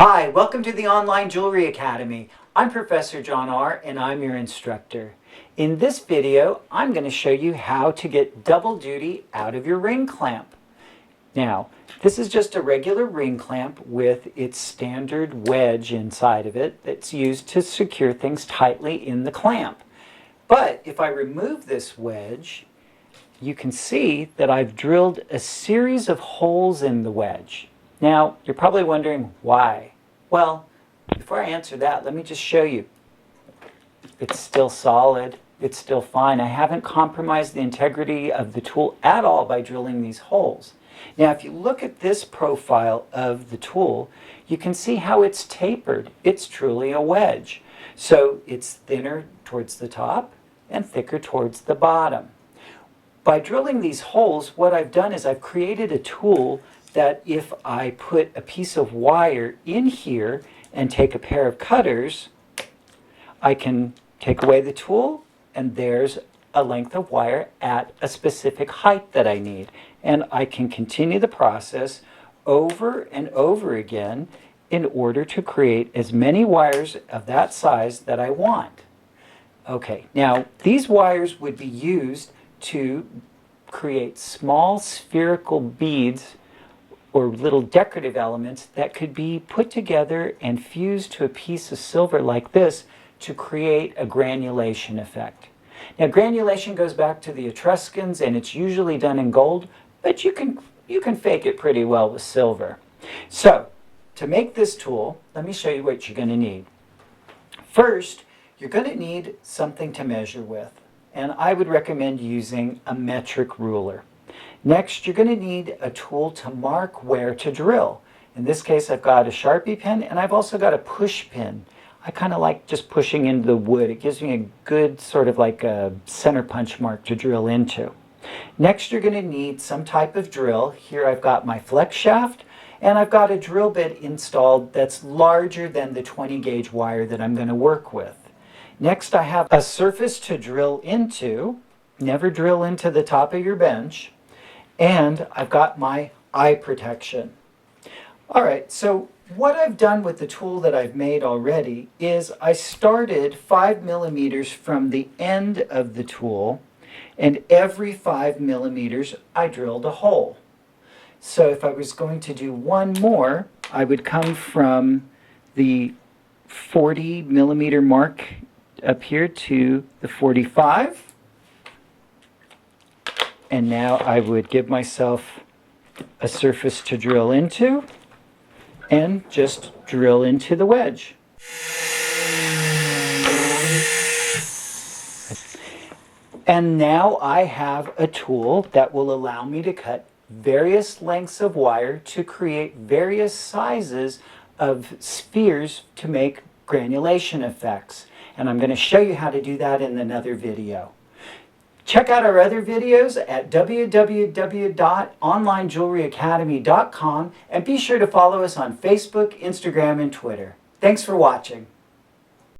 Hi, welcome to the Online Jewelry Academy. I'm Professor John Ahr and I'm your instructor. In this video, I'm going to show you how to get double duty out of your ring clamp. Now, this is just a regular ring clamp with its standard wedge inside of it that's used to secure things tightly in the clamp. But if I remove this wedge, you can see that I've drilled a series of holes in the wedge. Now, you're probably wondering why. Well, before I answer that, let me just show you. It's still solid. It's still fine. I haven't compromised the integrity of the tool at all by drilling these holes. Now, if you look at this profile of the tool, you can see how it's tapered. It's truly a wedge. So it's thinner towards the top and thicker towards the bottom. By drilling these holes, what I've done is I've created a tool that if I put a piece of wire in here and take a pair of cutters, I can take away the tool and there's a length of wire at a specific height that I need. And I can continue the process over and over again in order to create as many wires of that size that I want. Okay, now these wires would be used to create small spherical beads or little decorative elements that could be put together and fused to a piece of silver like this to create a granulation effect. Now, granulation goes back to the Etruscans and it's usually done in gold, but you can fake it pretty well with silver. So, to make this tool, let me show you what you're going to need. First, you're going to need something to measure with, and I would recommend using a metric ruler. Next, you're going to need a tool to mark where to drill. In this case, I've got a Sharpie pen and I've also got a push pin. I kind of like just pushing into the wood. It gives me a good sort of like a center punch mark to drill into. Next, you're going to need some type of drill. Here I've got my flex shaft and I've got a drill bit installed that's larger than the 20 gauge wire that I'm going to work with. Next, I have a surface to drill into. Never drill into the top of your bench. And I've got my eye protection. All right, so what I've done with the tool that I've made already is I started 5 millimeters from the end of the tool, and every 5 millimeters I drilled a hole. So if I was going to do one more, I would come from the 40 millimeter mark up here to the 45. And now I would give myself a surface to drill into and just drill into the wedge. And now I have a tool that will allow me to cut various lengths of wire to create various sizes of spheres to make granulation effects. And I'm going to show you how to do that in another video. Check out our other videos at www.onlinejewelryacademy.com and be sure to follow us on Facebook, Instagram, and Twitter. Thanks for watching.